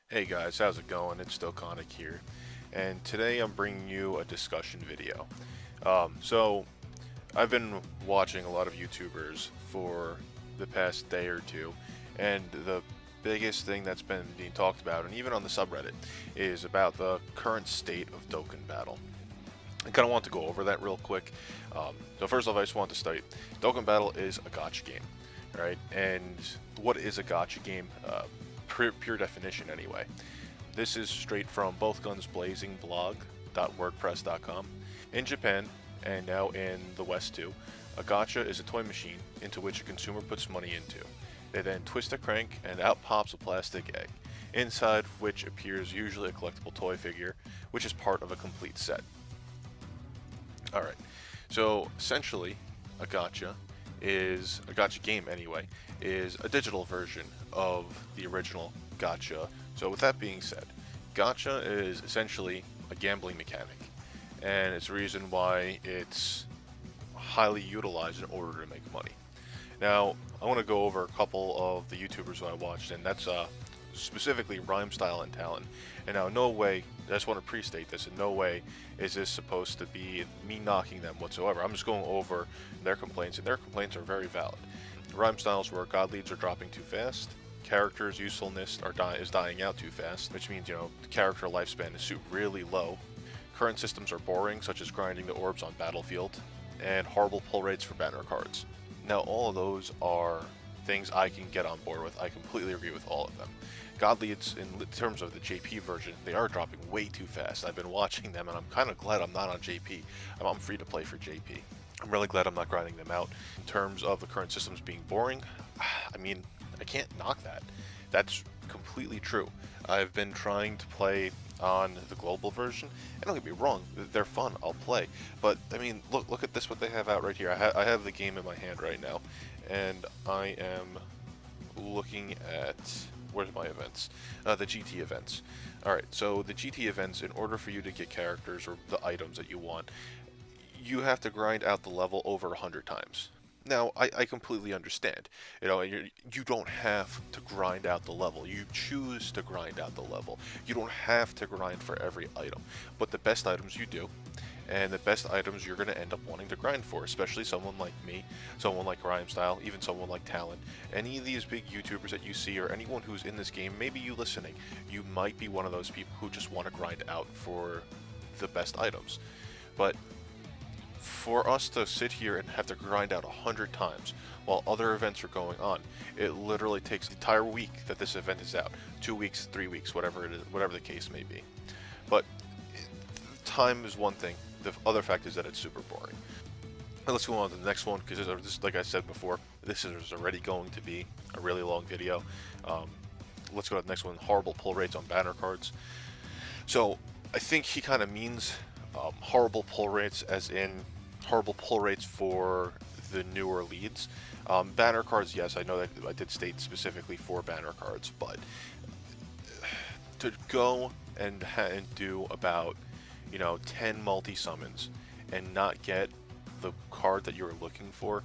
Hey guys, how's it going? It's Dokkanic here, and today I'm bringing you a discussion video. So I've been watching a lot of YouTubers for the past day or two, and the biggest thing that's been being talked about, and even on the subreddit, is about the current state of Dokkan Battle. I kind of want to go over that real quick. So first off, I just want to state, Dokkan Battle is a gacha game, right? And what is a gacha game? Pure definition anyway. This is straight from Both Guns Blazing blog.wordpress.com. In Japan, and now in the West too, a gacha is a toy machine into which a consumer puts money into. They then twist a crank and out pops a plastic egg, inside which appears usually a collectible toy figure, which is part of a complete set. Alright, so essentially a gacha game anyway, is a digital version of the original gacha. So with that being said, gacha is essentially a gambling mechanic, and it's the reason why it's highly utilized in order to make money. Now, I want to go over a couple of the YouTubers that I watched, and that's specifically Rhymestyle and Talon. And now, no way, I just want to pre-state this, in no way is this supposed to be me knocking them whatsoever. I'm just going over their complaints, and their complaints are very valid. Rhymestyles where god leads are dropping too fast, characters' usefulness is dying out too fast, which means, the character lifespan is really low. Current systems are boring, such as grinding the orbs on Battlefield, and horrible pull rates for banner cards. Now, all of those are things I can get on board with. I completely agree with all of them. God leads, in terms of the JP version, they are dropping way too fast. I've been watching them, and I'm kind of glad I'm not on JP. I'm free to play for JP. I'm really glad I'm not grinding them out. In terms of the current systems being boring, I mean, I can't knock that. That's completely true. I've been trying to play on the global version, and don't get me wrong, they're fun, I'll play. But, I mean, look at this, what they have out right here. I have the game in my hand right now, and I am looking at, where's my events? The GT events. Alright, so the GT events, in order for you to get characters or the items that you want, you have to grind out the level over 100 times. Now, I completely understand. You don't have to grind out the level. You choose to grind out the level. You don't have to grind for every item. But the best items you do, and the best items you're going to end up wanting to grind for, especially someone like me, someone like Rhymestyle, even someone like Talon. Any of these big YouTubers that you see, or anyone who's in this game, maybe you listening, you might be one of those people who just want to grind out for the best items. But for us to sit here and have to grind out 100 times while other events are going on, it literally takes the entire week that this event is out. 2 weeks, 3 weeks, whatever it is, whatever the case may be. But time is one thing. The other fact is that it's super boring. Let's go on to the next one, because like I said before, this is already going to be a really long video. Let's go to the next one. Horrible pull rates on banner cards. So I think he kind of means horrible pull rates as in horrible pull rates for the newer leads. Banner cards, yes, I know that I did state specifically for banner cards, but to go and do about 10 multi-summons and not get the card that you were looking for,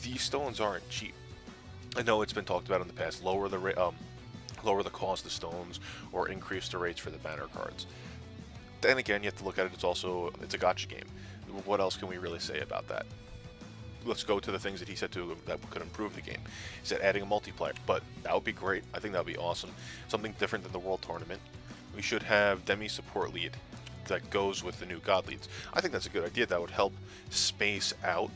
these stones aren't cheap. I know it's been talked about in the past, lower the cost of stones or increase the rates for the banner cards. Then again, you have to look at it, it's a gacha game. What else can we really say about that? Let's go to the things that he said that could improve the game. He said adding a multiplayer, but that would be great. I think that would be awesome. Something different than the World Tournament. We should have Demi support lead that goes with the new god leads. I think that's a good idea. That would help space out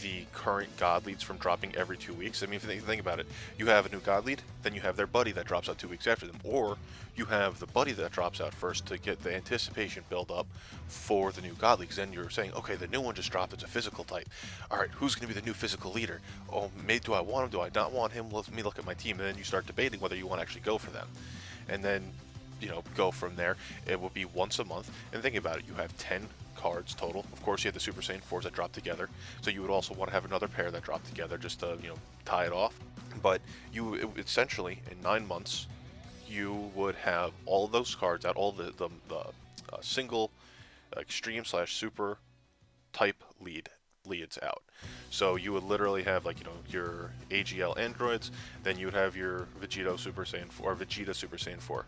the current god leads from dropping every 2 weeks. I mean, if you think about it, you have a new god lead, then you have their buddy that drops out 2 weeks after them, or you have the buddy that drops out first to get the anticipation build up for the new god leagues. Then you're saying, okay, the new one just dropped, it's a physical type. All right, who's going to be the new physical leader? Oh, do I want him? Do I not want him? Let me look at my team, and then you start debating whether you want to actually go for them, and then go from there. It will be once a month, and think about it, you have 10 cards total. Of course, you have the Super Saiyan 4s that drop together, so you would also want to have another pair that drop together just to, tie it off. But essentially, in 9 months, you would have all those cards out, all the single extreme / super type leads out. So you would literally have, like, your AGL androids, then you would have your Vegeta Super Saiyan 4, or Vegeta Super Saiyan 4.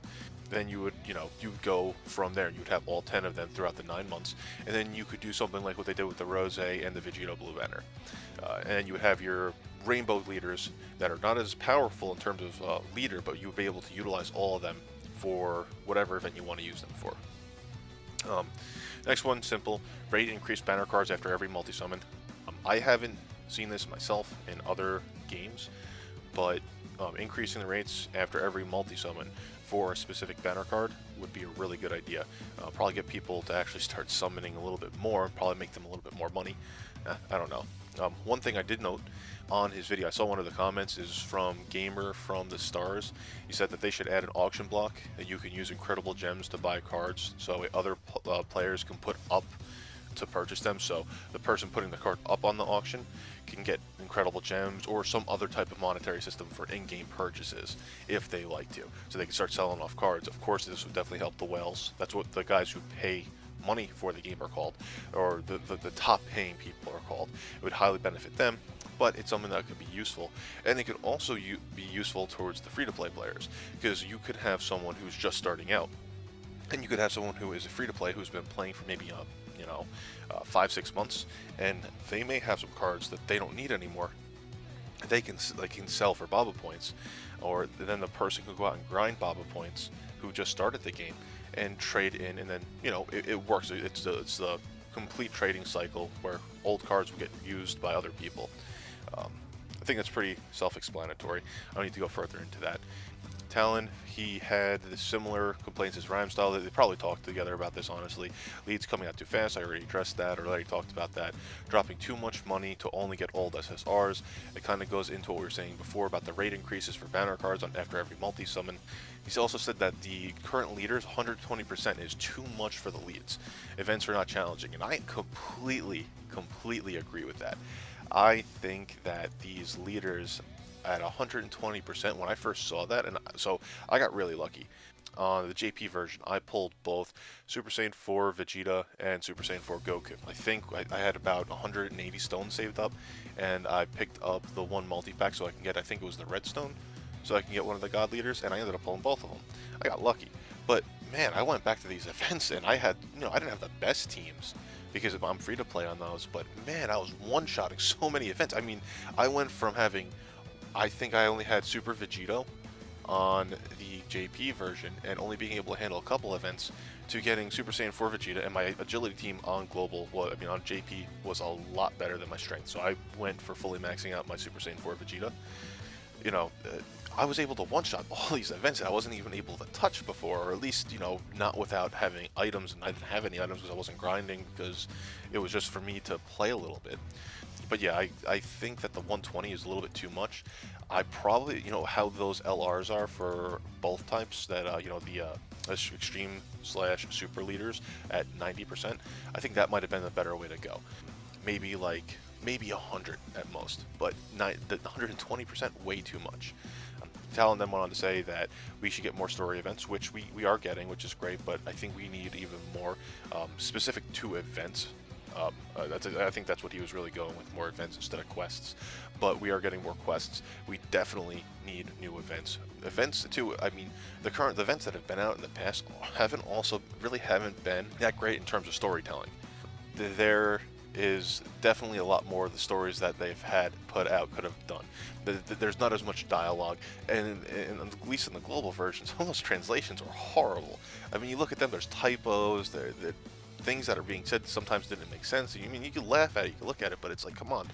Then you would, you would go from there. You would have all 10 of them throughout the 9 months, and then you could do something like what they did with the Rose and the Vegeta Blue Banner. And you would have your rainbow leaders that are not as powerful in terms of leader, but you would be able to utilize all of them for whatever event you want to use them for. Next one, simple. Rate increased banner cards after every multi-summon. I haven't seen this myself in other games, but increasing the rates after every multi-summon for a specific banner card would be a really good idea. Probably get people to actually start summoning a little bit more, probably make them a little bit more money. I don't know. One thing I did note on his video, I saw one of the comments is from Gamer from the Stars. He said that they should add an auction block that you can use incredible gems to buy cards, so other players can put up to purchase them. So the person putting the card up on the auction can get incredible gems or some other type of monetary system for in-game purchases if they like to. So they can start selling off cards. Of course, this would definitely help the whales. That's what the guys who pay money for the game are called, or the top paying people are called. It would highly benefit them, but it's something that could be useful. And it could also be useful towards the free-to-play players, because you could have someone who's just starting out, and you could have someone who is a free-to-play who's been playing for maybe 5-6 months, and they may have some cards that they don't need anymore. They can sell for Baba points, or then the person can go out and grind Baba points who just started the game and trade in, and then it works. It's the complete trading cycle where old cards will get used by other people. I think that's pretty self-explanatory. I don't need to go further into that. Talon, he had the similar complaints as Rhymestyle. They probably talked together about this, honestly. Leads coming out too fast, I already addressed that, or already talked about that. Dropping too much money to only get old SSRs. It kind of goes into what we were saying before about the rate increases for banner cards after every multi-summon. He's also said that the current leaders, 120%, is too much for the leads. Events are not challenging, and I completely agree with that. I think that these leaders at 120%, when I first saw that, and so I got really lucky. On the JP version, I pulled both Super Saiyan 4 Vegeta and Super Saiyan 4 Goku. I think I had about 180 stones saved up, and I picked up the one multi-pack so I can get, I think it was the red stone, so I can get one of the god leaders, and I ended up pulling both of them. I got lucky. But man, I went back to these events, and I had, I didn't have the best teams, because I'm free to play on those, but man, I was one-shotting so many events. I mean, I went from having, I think I only had Super Vegito on the JP version and only being able to handle a couple events, to getting Super Saiyan 4 Vegeta, and my agility team on global, well, I mean on JP, was a lot better than my strength. So I went for fully maxing out my Super Saiyan 4 Vegeta. I was able to one-shot all these events that I wasn't even able to touch before, or at least, not without having items, and I didn't have any items because I wasn't grinding, because it was just for me to play a little bit. But yeah, I think that the 120 is a little bit too much. I probably, how those LRs are for both types, that, the extreme / super leaders at 90%, I think that might have been a better way to go. Maybe 100 at most, but the 120%, way too much. Talon then went on to say that we should get more story events, which we are getting, which is great, but I think we need even more specific to events. I think that's what he was really going with, more events instead of quests. But we are getting more quests. We definitely need new events. Events too, I mean, the events that have been out in the past haven't been that great in terms of storytelling. There is definitely a lot more of the stories that they've had put out could have done. There's not as much dialogue, and at least in the global version, some of those translations are horrible. I mean, you look at them, there's typos, there things that are being said sometimes didn't make sense. I mean, you can laugh at it, you can look at it, but it's like, come on,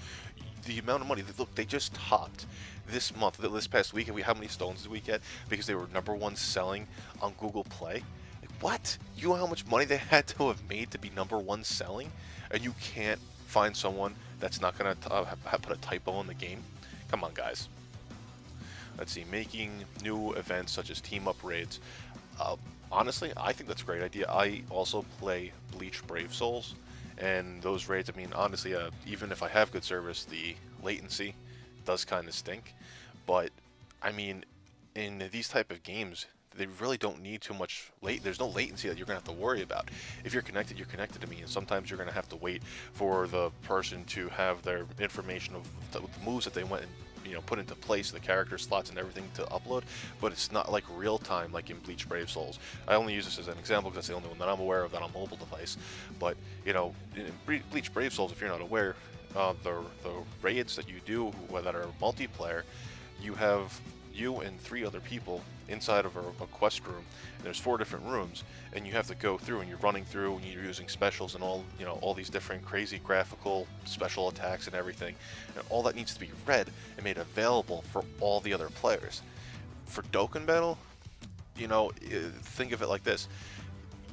the amount of money. Look, they just topped this month, this past week, and how many stones did we get? Because they were #1 selling on Google Play. Like, what? You know how much money they had to have made to be #1 selling? And you can't find someone that's not going to put a typo in the game? Come on, guys. Let's see, making new events such as team-up raids. Honestly, I think that's a great idea. I also play Bleach Brave Souls, and those raids, I mean, honestly, even if I have good service, the latency does kind of stink. But, I mean, in these type of games, they really don't need too much there's no latency that you're going to have to worry about. If you're connected to me, and sometimes you're going to have to wait for the person to have their information of the moves that they went and put into place, the character slots and everything to upload, but it's not like real time like in Bleach Brave Souls. I only use this as an example because that's the only one that I'm aware of that on mobile device. But in Bleach Brave Souls, if you're not aware, the raids that you do that are multiplayer, you have you and 3 other people inside of a quest room, and there's 4 different rooms, and you have to go through, and you're running through, and you're using specials and all these different crazy graphical special attacks and everything, and all that needs to be read and made available for all the other players. For Dokkan Battle, think of it like this: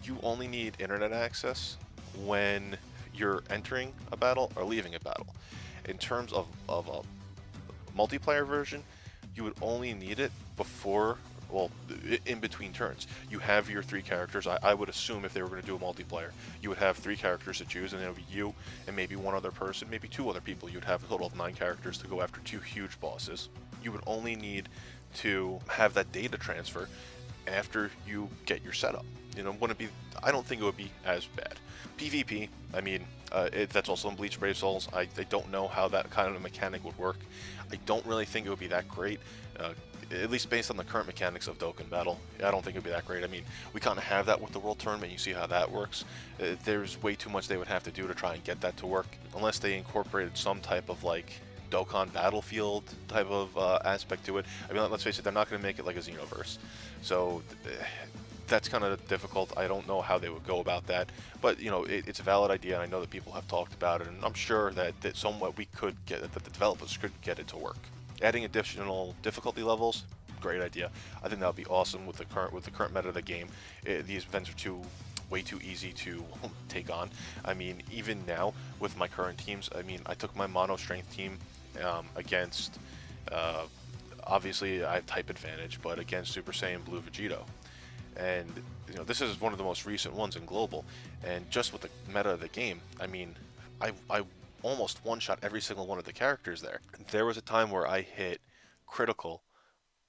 you only need internet access when you're entering a battle or leaving a battle. In terms of a multiplayer version, you would only need it before, well, in between turns. You have your 3 characters. I would assume if they were going to do a multiplayer, you would have 3 characters to choose, and it would be you and maybe 1 other person, maybe 2 other people. You'd have a total of 9 characters to go after 2 huge bosses. You would only need to have that data transfer after you get your setup. I don't think it would be as bad. PvP, I mean, that's also in Bleach Brave Souls. I don't know how that kind of mechanic would work. I don't really think it would be that great, at least based on the current mechanics of Dokkan Battle. I don't think it would be that great. I mean, we kind of have that with the World Tournament. You see how that works. There's way too much they would have to do to try and get that to work, unless they incorporated some type of like Dokkan Battlefield type of aspect to it. I mean, let's face it, they're not going to make it like a Xenoverse. So that's kind of difficult. I don't know how they would go about that, but it's a valid idea, and I know that people have talked about it, and I'm sure that somewhat that the developers could get it to work. Adding additional difficulty levels, great idea. I think that would be awesome with the current meta of the game. These events are way too easy to take on. I mean, even now with my current teams, I mean, I took my mono strength team against obviously I have type advantage, but against Super Saiyan Blue Vegito. And this is one of the most recent ones in global, and just with the meta of the game, I mean, I almost one-shot every single one of the characters there. There was a time where I hit critical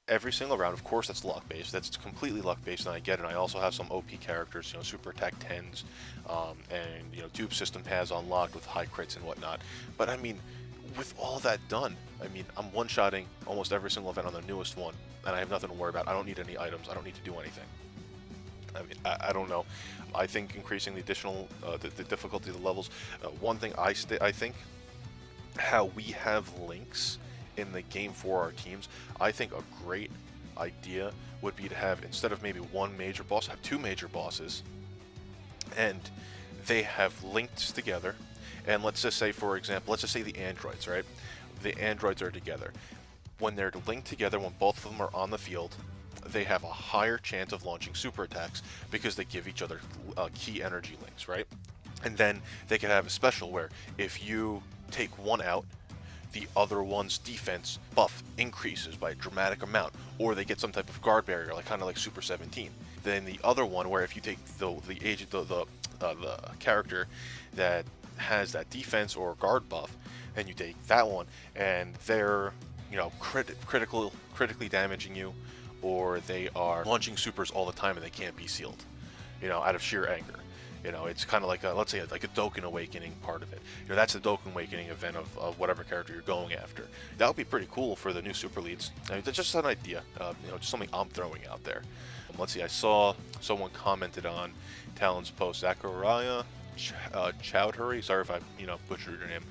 every single round. Of course, that's luck based. That's completely luck based, and I get it. I also have some OP characters, super attack 10s, and dupe system has unlocked with high crits and whatnot. But I mean, with all that done, I mean, I'm one-shotting almost every single event on the newest one, and I have nothing to worry about. I don't need any items. I don't need to do anything. I mean, I don't know. I think increasing the additional the difficulty of the levels. One thing I think how we have links in the game for our teams. I think a great idea would be to have, instead of maybe 1 major boss, have 2 major bosses, and they have linked together. And let's just say, for example, let's just say the androids, right? The androids are together. When they're linked together, when both of them are on the field, they have a higher chance of launching super attacks because they give each other key energy links, right? And then they can have a special where if you take one out, the other one's defense buff increases by a dramatic amount, or they get some type of guard barrier, like kind of like Super 17. Then the other one, where if you take the character that has that defense or guard buff, and you take that one, and they're critically damaging you, or they are launching supers all the time and they can't be sealed, out of sheer anger. It's kind of like let's say like a Dokkan Awakening part of it. That's the Dokkan Awakening event of whatever character you're going after. That would be pretty cool for the new super leads. I mean, that's just an idea, just something I'm throwing out there. Let's see, I saw someone commented on Talon's post, Zachariah Chowdhury. Sorry if I butchered your name.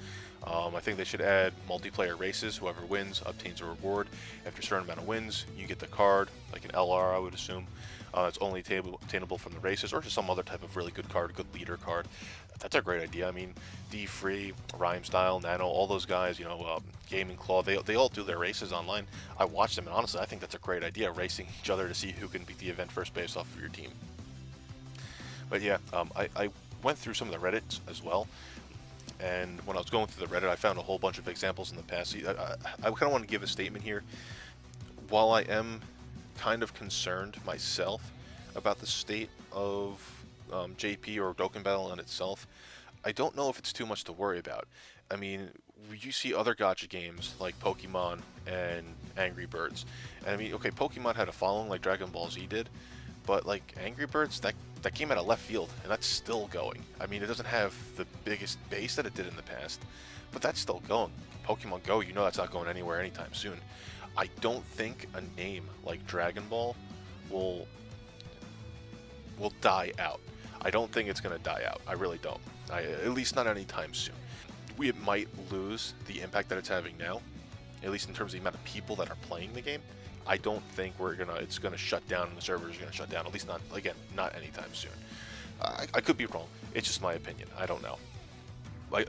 I think they should add multiplayer races. Whoever wins obtains a reward. After a certain amount of wins, you get the card, like an LR, I would assume. It's only attainable from the races, or just some other type of really good card, good leader card. That's a great idea. I mean, D-Free, Rhyme Style, Nano, all those guys, Gaming Claw, they all do their races online. I watch them, and honestly, I think that's a great idea, racing each other to see who can beat the event first based off of your team. But yeah, I went through some of the Reddits as well. And when I was going through the Reddit, I found a whole bunch of examples in the past. I kind of want to give a statement here. While I am kind of concerned myself about the state of JP or Dokkan Battle in itself, I don't know if it's too much to worry about. I mean, you see other gacha games like Pokemon and Angry Birds. And I mean, okay, Pokemon had a following like Dragon Ball Z did, but like Angry Birds, that came out of left field, and that's still going. I mean, it doesn't have the biggest base that it did in the past, but that's still going. Pokemon Go, you know that's not going anywhere anytime soon. I don't think a name like Dragon Ball will die out. I don't think it's going to die out. I really don't. At least not anytime soon. We might lose the impact that it's having now, at least in terms of the amount of people that are playing the game. I don't think it's gonna shut down and the servers are gonna shut down, at least not anytime soon. I could be wrong. It's just my opinion. I don't know.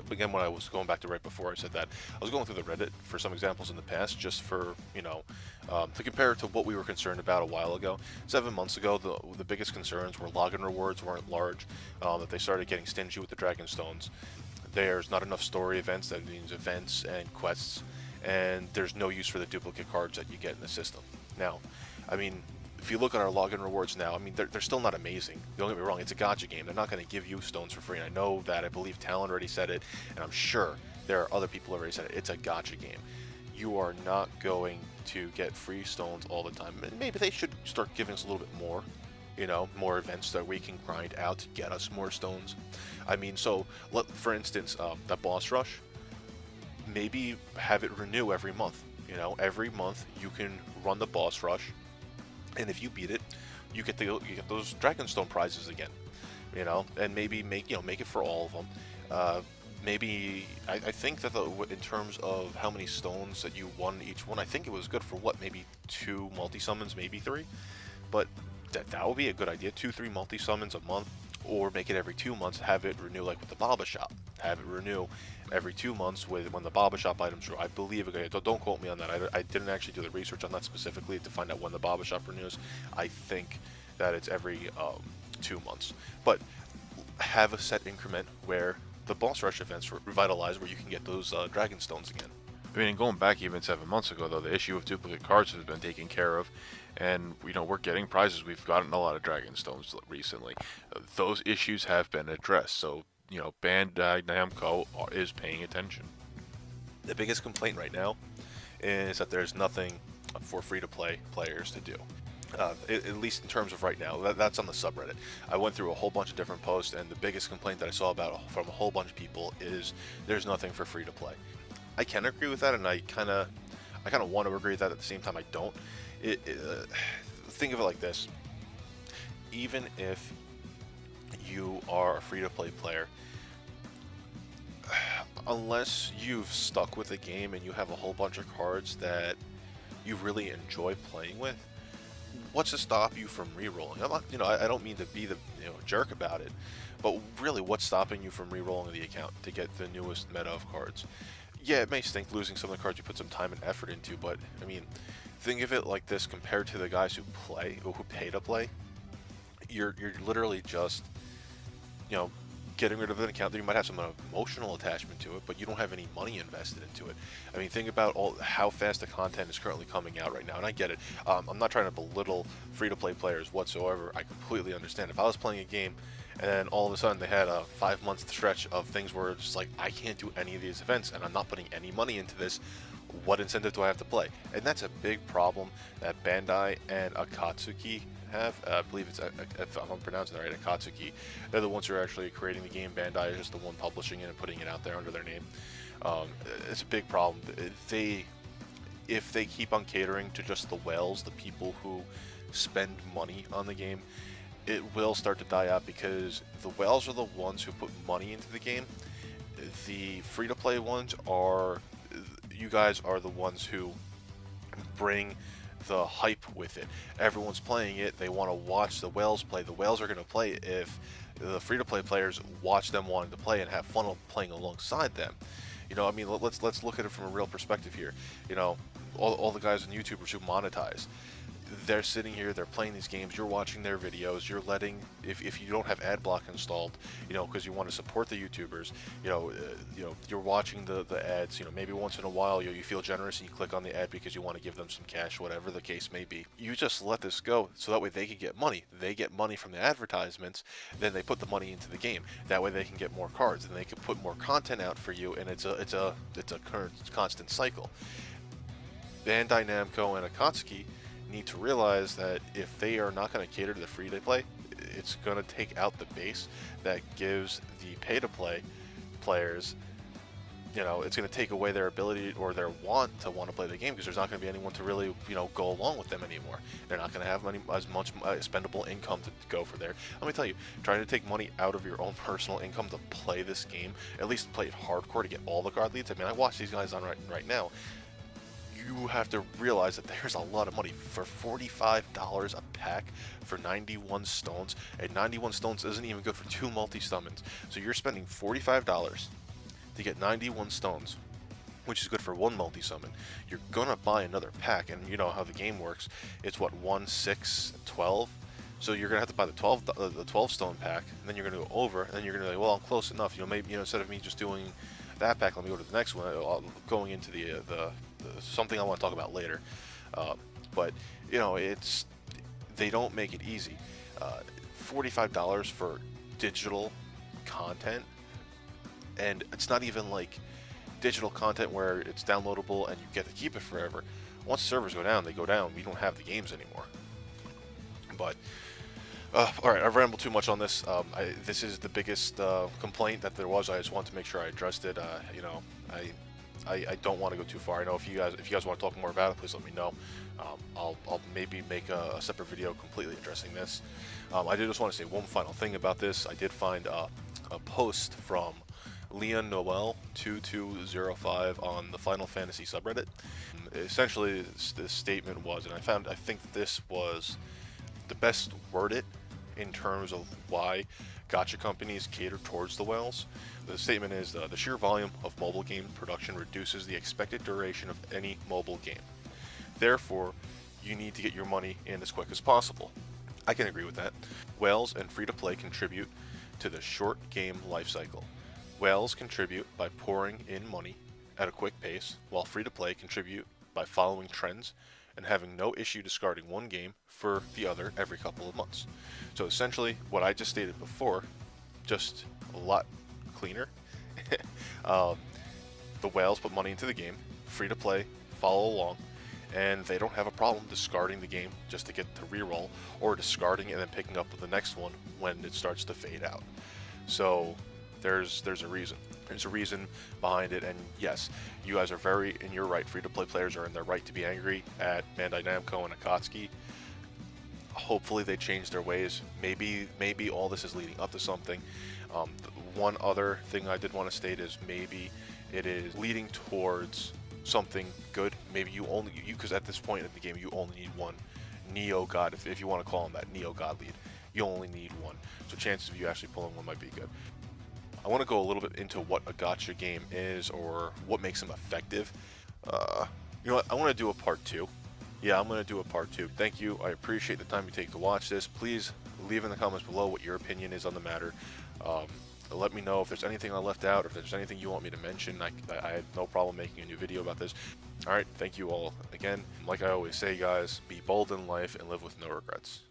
Again, when I was going back to right before I said that, I was going through the Reddit for some examples in the past, just for, to compare it to what we were concerned about a while ago. 7 months ago, the biggest concerns were login rewards weren't large, that they started getting stingy with the Dragon Stones. There's not enough story events, that means events and quests, and there's no use for the duplicate cards that you get in the system. Now, I mean, if you look at our login rewards now, I mean, they're still not amazing. Don't get me wrong, it's a gacha game. They're not going to give you stones for free. And I know that. I believe Talon already said it, and I'm sure there are other people who already said it. It's a gacha game. You are not going to get free stones all the time. Maybe they should start giving us a little bit more, more events that we can grind out to get us more stones. I mean, so, for instance, that boss rush, maybe have it renew every month. Every month you can run the boss rush, and if you beat it, you get those Dragonstone prizes again, and maybe make it for all of them. Maybe I think that in terms of how many stones that you won each one, I think it was good for maybe 2 multi-summons, maybe 3, but that would be a good idea. 2-3 multi-summons a month, or make it every 2 months. Have it renew like with the Baba Shop. Have it renew every 2 months when the Baba Shop items renew. I believe, okay, don't quote me on that. I didn't actually do the research on that specifically to find out when the Baba Shop renews. I think that it's every 2 months. But have a set increment where the boss rush events revitalize, where you can get those Dragon Stones again. I mean, going back even 7 months ago, though, the issue of duplicate cards has been taken care of, and we're getting prizes. We've gotten a lot of Dragon Stones recently. Those issues have been addressed, so Bandi Namco is paying attention. The biggest complaint right now is that there's nothing for free-to-play players to do. At least in terms of right now, that's on the subreddit. I went through a whole bunch of different posts, and the biggest complaint that I saw from a whole bunch of people is there's nothing for free-to-play. I can agree with that, and I kind of want to agree with that. At the same time, I don't. Think of it like this: even if you are a free-to-play player, unless you've stuck with a game and you have a whole bunch of cards that you really enjoy playing with, what's to stop you from re-rolling? I'm not, I don't mean to be the jerk about it, but really, what's stopping you from re-rolling the account to get the newest meta of cards? Yeah, it may stink losing some of the cards you put some time and effort into, but I mean, think of it like this: compared to the guys who play or who pay to play, you're literally just getting rid of an account that you might have some emotional attachment to it, but you don't have any money invested into it. I mean, think about how fast the content is currently coming out right now, and I get it. I'm not trying to belittle free-to-play players whatsoever. I completely understand. If I was playing a game and then all of a sudden they had a 5-month stretch of things where it's just like, I can't do any of these events and I'm not putting any money into this, what incentive do I have to play? And that's a big problem that Bandai and Akatsuki have. I believe it's, if I'm pronouncing it right, Akatsuki. They're the ones who are actually creating the game. Bandai is just the one publishing it and putting it out there under their name. It's a big problem. If they keep on catering to just the whales, the people who spend money on the game, it will start to die out, because the whales are the ones who put money into the game. The free-to-play ones are, you guys are the ones who bring the hype with it. Everyone's playing it. They want to watch the whales play. The whales are going to play if the free-to-play players watch them wanting to play and have fun playing alongside them. I mean, let's look at it from a real perspective here. All the guys and YouTubers who monetize, they're sitting here, they're playing these games, you're watching their videos, you're letting, if you don't have ad block installed, because you want to support the YouTubers, you're watching the ads, maybe once in a while you feel generous and you click on the ad because you want to give them some cash, whatever the case may be. You just let this go so that way they can get money. They get money from the advertisements, then they put the money into the game. That way they can get more cards, and they can put more content out for you, and it's a constant cycle. Bandai Namco and Akatsuki need to realize that if they are not going to cater to the free-to-play, it's going to take out the base that gives the pay-to-play players, it's going to take away their ability or their want to play the game, because there's not going to be anyone to really, go along with them anymore. They're not going to have as much spendable income to go for there. Let me tell you, trying to take money out of your own personal income to play this game, at least play it hardcore to get all the card leads. I mean, I watch these guys on right now. You have to realize that there's a lot of money for $45 a pack for 91 stones, and 91 stones isn't even good for 2 multi-summons. So you're spending $45 to get 91 stones, which is good for 1 multi-summon. You're gonna buy another pack, and you know how the game works. It's what, 1, 6, 12? So you're gonna have to buy the 12 stone pack, and then you're gonna go over, and then you're gonna be like, well, I'm close enough. Maybe instead of me just doing that pack, let me go to the next one. Going into the something I want to talk about later, but they don't make it easy. $45 for digital content, and it's not even like digital content where it's downloadable and you get to keep it forever. Once servers go down, they go down. We don't have the games anymore. But all right, I've rambled too much on this. This is the biggest complaint that there was. I just wanted to make sure I addressed it. I don't want to go too far. I know if you guys want to talk more about it, please let me know. I'll maybe make a separate video completely addressing this. I did just want to say one final thing about this. I did find a post from Leon Noel 2205 on the Final Fantasy subreddit. Essentially, this statement was, and I think this was the best worded in terms of why gacha companies cater towards the whales. The statement is, the sheer volume of mobile game production reduces the expected duration of any mobile game. Therefore, you need to get your money in as quick as possible. I can agree with that. Whales and free-to-play contribute to the short game life cycle. Whales contribute by pouring in money at a quick pace, while free-to-play contribute by following trends and having no issue discarding one game for the other every couple of months. So essentially, what I just stated before, just a lot cleaner. The whales put money into the game, free-to-play, follow along, and they don't have a problem discarding the game just to get to reroll, or discarding it and then picking up the next one when it starts to fade out. So there's a reason. There's a reason behind it, and yes, you guys are very in your right. Free-to-play players are in their right to be angry at Bandai Namco and Akatsuki. Hopefully they change their ways. Maybe all this is leading up to something. One other thing I did want to state is maybe it is leading towards something good. Maybe because at this point in the game you only need one Neo God, if you want to call him that, Neo God lead. You only need one. So chances of you actually pulling one might be good. I want to go a little bit into what a gacha game is, or what makes them effective. You know what? I want to do a part 2. Yeah, I'm going to do a part 2. Thank you. I appreciate the time you take to watch this. Please leave in the comments below what your opinion is on the matter. Let me know if there's anything I left out, or if there's anything you want me to mention. I had no problem making a new video about this. Alright, thank you all again. Like I always say, guys, be bold in life and live with no regrets.